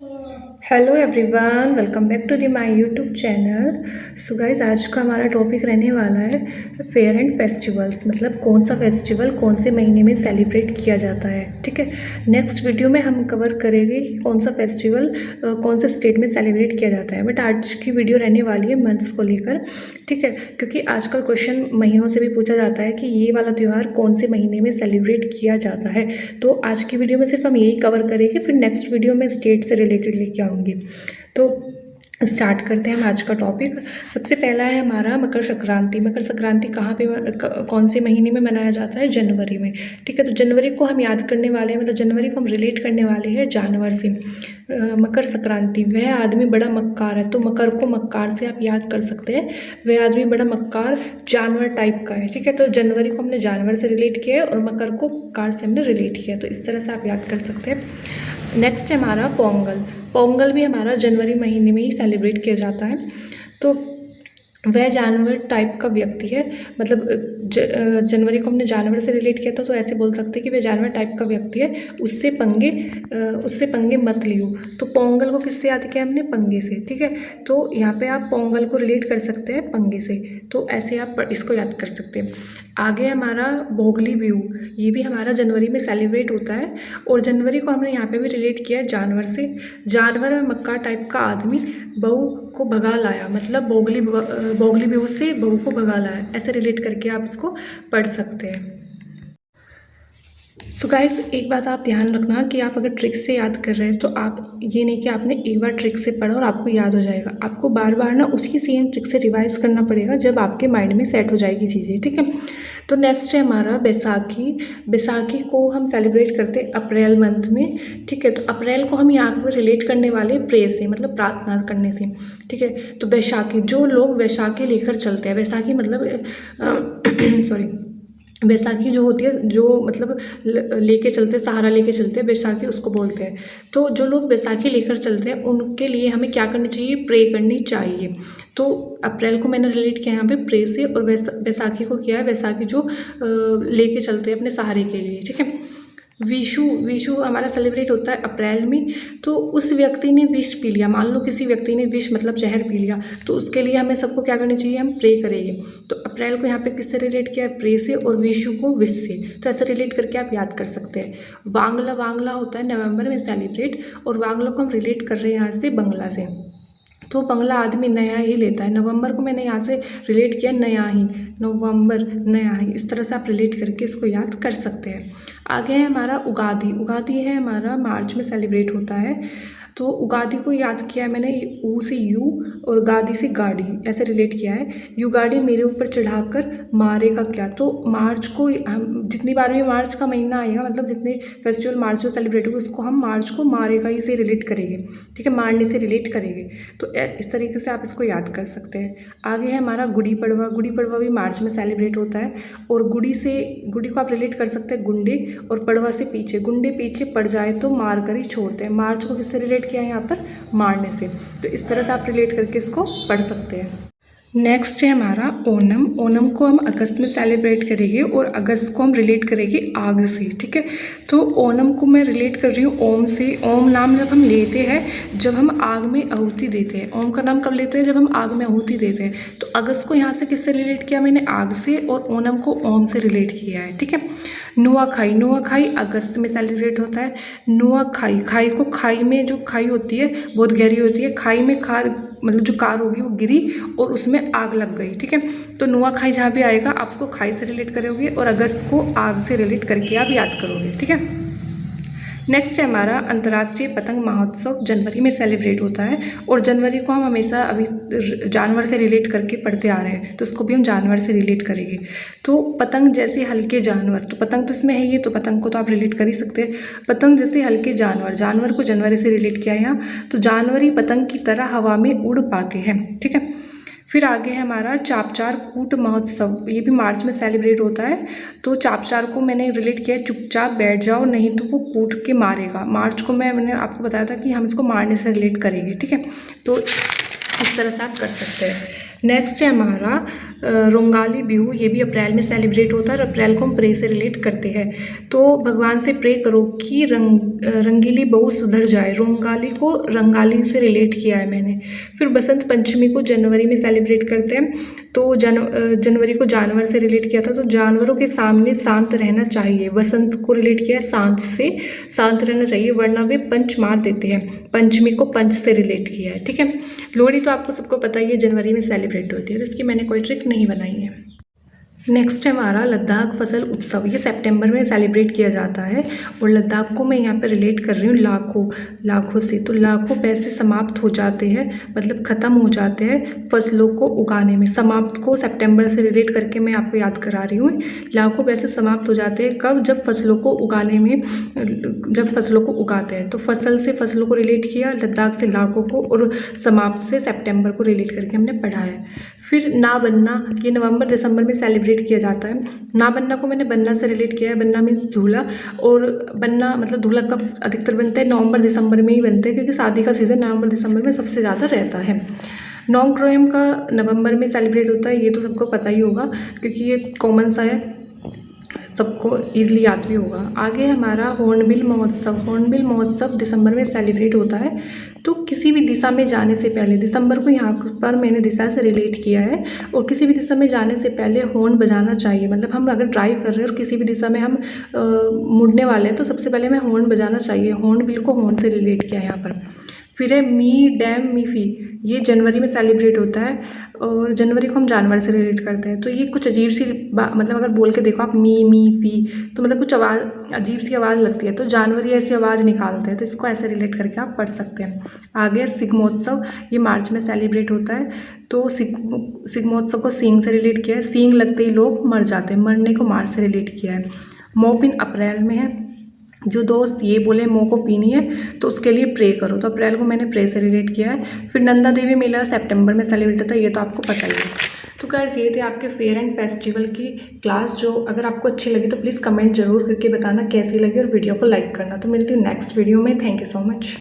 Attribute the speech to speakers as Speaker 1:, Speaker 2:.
Speaker 1: Hello everyone, welcome back to the my YouTube channel. So guys, आज का हमारा topic रहने वाला है फेयर एंड फेस्टिवल्स। मतलब कौन सा फेस्टिवल कौन से महीने में सेलिब्रेट किया जाता है। ठीक है, नेक्स्ट वीडियो में हम कवर करेंगे कि कौन सा फेस्टिवल कौन से स्टेट में सेलिब्रेट किया जाता है। बट आज की वीडियो रहने वाली है मंथ्स को लेकर। ठीक है, क्योंकि आजकल क्वेश्चन महीनों से भी पूछा जाता है कि ये वाला त्यौहार कौन से महीने में सेलिब्रेट किया जाता है। तो आज की वीडियो में सिर्फ हम यही कवर करेंगे, फिर नेक्स्ट वीडियो में स्टेट से रिलेटेड लेके आऊँगी। तो स्टार्ट करते हैं हम आज का टॉपिक। सबसे पहला है हमारा मकर संक्रांति। मकर संक्रांति कहाँ पे कौन से महीने में मनाया जाता है? जनवरी में। ठीक है, तो जनवरी को हम याद करने वाले हैं, मतलब जनवरी को हम रिलेट करने वाले हैं जानवर से। मकर संक्रांति, वह आदमी बड़ा मक्कार है, तो मकर को मक्कार से आप याद कर सकते हैं। वह आदमी बड़ा मक्कार जानवर टाइप का है। ठीक है, तो जनवरी को हमने जानवर से रिलेट किया है और मकर को मक्कार से हमने रिलेट किया है, तो इस तरह से आप याद कर सकते हैं। नेक्स्ट है हमारा पोंगल। पोंगल भी हमारा जनवरी महीने में ही सेलिब्रेट किया जाता है। तो वह जानवर टाइप का व्यक्ति है, मतलब जनवरी को हमने जानवर से रिलेट किया था, तो ऐसे बोल सकते हैं कि वह जानवर टाइप का व्यक्ति है, उससे पंगे मत लियो। तो पोंगल को किससे याद किया हमने? पंगे से। ठीक है, तो यहाँ पे आप पोंगल को रिलेट कर सकते हैं पंगे से, तो ऐसे आप इसको याद कर सकते हैं। आगे हमारा भोगली बिहू, ये भी हमारा जनवरी में सेलिब्रेट होता है और जनवरी को हमने यहाँ पे भी रिलेट किया है जानवर से। जानवर में मक्का टाइप का आदमी बहू को भगा लाया, मतलब भोगली बिहू से बहू को भगा लाया, ऐसे रिलेट करके आप इसको पढ़ सकते हैं। सो गाइस, एक बात आप ध्यान रखना कि आप अगर ट्रिक से याद कर रहे हैं तो आप ये नहीं कि आपने एक बार ट्रिक से पढ़ा और आपको याद हो जाएगा। आपको बार बार ना उसी सेम ट्रिक से रिवाइज करना पड़ेगा, जब आपके माइंड में सेट हो जाएगी चीज़ें। ठीक है, तो नेक्स्ट है हमारा बैसाखी। बैसाखी को हम सेलिब्रेट करते हैं अप्रैल मंथ में। ठीक है, तो अप्रैल को हम यहाँ पर रिलेट करने वाले प्रे से, मतलब प्रार्थना करने से। ठीक है, तो बैसाखी, जो लोग बैसाखी लेकर चलते हैं, बैसाखी मतलब सॉरी बैसाखी जो होती है, जो मतलब लेके चलते, सहारा लेके चलते हैं, बैसाखी उसको बोलते हैं। तो जो लोग बैसाखी लेकर चलते हैं उनके लिए हमें क्या करनी चाहिए? प्रे करनी चाहिए। तो अप्रैल को मैंने रिलेट किया यहाँ पे प्रे से, और बैसाखी को किया है बैसाखी जो लेके चलते हैं अपने सहारे के लिए। ठीक है, विशु हमारा सेलिब्रेट होता है अप्रैल में। तो उस व्यक्ति ने विष पी लिया, मान लो किसी व्यक्ति ने विष मतलब जहर पी लिया, तो उसके लिए हमें सबको क्या करनी चाहिए? हम प्रे करेंगे। तो अप्रैल को यहाँ पे किससे रिलेट किया है? प्रे से, और विशु को विष से। तो ऐसे रिलेट करके आप याद कर सकते हैं। वांगला होता है नवंबर में सेलिब्रेट, और वांगला को हम रिलेट कर रहे हैं यहाँ से बंगला से। तो बंगला आदमी नया ही लेता है। नवंबर को मैंने यहाँ से रिलेट किया नया ही, नवंबर नया ही, इस तरह से आप रिलेट करके इसको याद कर सकते हैं। आगे है हमारा उगादी। उगादी है हमारा मार्च में सेलिब्रेट होता है। तो उगादी को याद किया है मैंने ऊ से यू और गादी से गाड़ी, ऐसे रिलेट किया है। यू गाड़ी मेरे ऊपर चढ़ाकर मारेगा क्या? तो मार्च को हम जितनी बार भी मार्च का महीना आएगा, मतलब जितने फेस्टिवल मार्च में सेलिब्रेट होगा, उसको हम मार्च को मारेगा ही से रिलेट करेंगे। ठीक है, मारने से रिलेट करेंगे। तो इस तरीके से आप इसको याद कर सकते हैं। आगे है हमारा गुड़ी पड़वा। गुड़ी पड़वा भी मार्च में सेलिब्रेट होता है, और गुड़ी को आप रिलेट कर सकते हैं गुंडे, और पड़वा से पीछे, गुंडे पीछे पड़ जाए तो मार कर ही छोड़ते हैं। मार्च को किससे रिलेट किया है यहाँ पर? मारने से। तो इस तरह से आप रिलेट करके इसको पढ़ सकते हैं। नेक्स्ट है हमारा ओणम। ओणम को हम अगस्त में सेलिब्रेट करेंगे, और अगस्त को हम रिलेट करेंगे आग से। ठीक है, तो ओणम को मैं रिलेट कर रही हूँ ओम से। ओम नाम जब हम लेते हैं जब हम आग में आहुति देते हैं। ओम का नाम कब लेते हैं? जब हम आग में आहुति देते हैं। तो अगस्त को यहाँ से किससे रिलेट किया मैंने? आग से, और ओणम को ओम से रिलेट किया है। ठीक है, नुआखाई। नुआखाई अगस्त में सेलिब्रेट होता है। नुआखाई, खाई को, खाई में जो खाई होती है बहुत गहरी होती है, खाई में खार मतलब जो कार होगी वो गिरी और उसमें आग लग गई। ठीक है, तो नुआखाई जहाँ भी आएगा आप उसको खाई से रिलेट करोगे, और अगस्त को आग से रिलेट करके आप याद करोगे। ठीक है, नेक्स्ट है हमारा अंतर्राष्ट्रीय पतंग महोत्सव। जनवरी में सेलिब्रेट होता है, और जनवरी को हम हमेशा अभी जानवर से रिलेट करके पढ़ते आ रहे हैं, तो इसको भी हम जानवर से रिलेट करेंगे। तो पतंग जैसे हल्के जानवर, तो पतंग तो इसमें है ही, तो पतंग को तो आप रिलेट कर ही सकते हैं। पतंग जैसे हल्के जानवर, जानवर को जनवरी से रिलेट किया है यहाँ। तो जानवरी पतंग की तरह हवा में उड़ पाते हैं। ठीक है, फिर आगे है हमारा चापचार कूट महोत्सव। ये भी मार्च में सेलिब्रेट होता है। तो चापचार को मैंने रिलेट किया चुपचाप बैठ जाओ नहीं तो वो कूट के मारेगा। मार्च को मैंने आपको बताया था कि हम इसको मारने से रिलेट करेंगे। ठीक है, तो इस तरह से आप कर सकते हैं। नेक्स्ट है हमारा रोंगाली बिहू। ये भी अप्रैल में सेलिब्रेट होता है और अप्रैल को हम प्रे से रिलेट करते हैं। तो भगवान से प्रे करो कि रंगीली बहू सुधर जाए। रोंगाली को रंगाली से रिलेट किया है मैंने। फिर बसंत पंचमी को जनवरी में सेलिब्रेट करते हैं। तो जनवरी को जानवर से रिलेट किया था। तो जानवरों के सामने शांत रहना चाहिए। वसंत को रिलेट किया है शांत से, शांत रहना चाहिए वरना वे पंच मार देते हैं। पंचमी को पंच से रिलेट किया है। ठीक है। लोहड़ी तो आपको सबको पता ही है जनवरी में सेलिब्रेट होती है, तो इसकी मैंने कोई ट्रिक नहीं बनाई है। नेक्स्ट है हमारा लद्दाख फसल उत्सव। ये सितंबर में सेलिब्रेट किया जाता है और लद्दाख को मैं यहाँ पे रिलेट कर रही हूँ लाखों से। तो लाखों पैसे समाप्त हो जाते हैं, मतलब ख़त्म हो जाते हैं फसलों को उगाने में। समाप्त को सितंबर से रिलेट करके मैं आपको याद करा रही हूँ। लाखों पैसे समाप्त हो जाते हैं कब? जब फसलों को उगाने में, जब फसलों को उगाते हैं। तो फसल से फसलों को रिलेट किया, लद्दाख से लाखों को, और समाप्त से सितंबर को रिलेट करके हमने पढ़ा है। फिर ना बनना, ये नवंबर दिसंबर में सेलिब्रेट किया जाता है। ना बनना को मैंने बनना से रिलेट किया है। बनना मीन्स झूला, और बनना मतलब झूला कब अधिकतर बनता है? नवंबर दिसंबर में ही बनता है, क्योंकि शादी का सीज़न नवंबर दिसंबर में सबसे ज़्यादा रहता है। नोंगक्रोएम का नवंबर में सेलिब्रेट होता है, ये तो सबको पता ही होगा क्योंकि ये कॉमन सा है, सबको ईजिली याद भी होगा। आगे हमारा हॉर्नबिल महोत्सव। हॉर्नबिल महोत्सव दिसंबर में सेलिब्रेट होता है। तो किसी भी दिशा में जाने से पहले, दिसंबर को यहाँ पर मैंने दिशा से रिलेट किया है, और किसी भी दिशा में जाने से पहले हॉर्न बजाना चाहिए। मतलब हम अगर ड्राइव कर रहे हैं और किसी भी दिशा में हम मुड़ने वाले हैं तो सबसे पहले हमें हॉर्न बजाना चाहिए। हॉर्नबिल को हॉर्न से रिलेट किया है यहाँ पर। फिर है मी डैम मी फी। ये जनवरी में सेलिब्रेट होता है और जनवरी को हम जानवर से रिलेट करते हैं। तो ये कुछ अजीब सी मतलब अगर बोल के देखो आप मी फी, तो मतलब कुछ आवाज़, अजीब सी आवाज़ लगती है। तो जानवर ऐसी आवाज़ निकालते हैं, तो इसको ऐसे रिलेट करके आप पढ़ सकते हैं। आगे सिग्मोत्सव, ये मार्च में सेलिब्रेट होता है। तो सिग्मोत्सव को सींग से रिलेट किया है। सींग लगते ही लोग मर जाते हैं, मरने को मार से रिलेट किया है। मोपिन अप्रैल में है। जो दोस्त ये बोले मो को पीनी है तो उसके लिए प्रे करो, तो अप्रैल को मैंने प्रे से रिलेट किया है। फिर नंदा देवी मेला सितंबर में सेलिब्रेट होता है, ये तो आपको पता ही है। तो गाइस ये थे आपके फेयर एंड फेस्टिवल की क्लास। जो अगर आपको अच्छी लगी तो प्लीज़ कमेंट जरूर करके बताना कैसी लगी, और वीडियो को लाइक करना। तो मिलती हूँ नेक्स्ट वीडियो में। Thank you so much.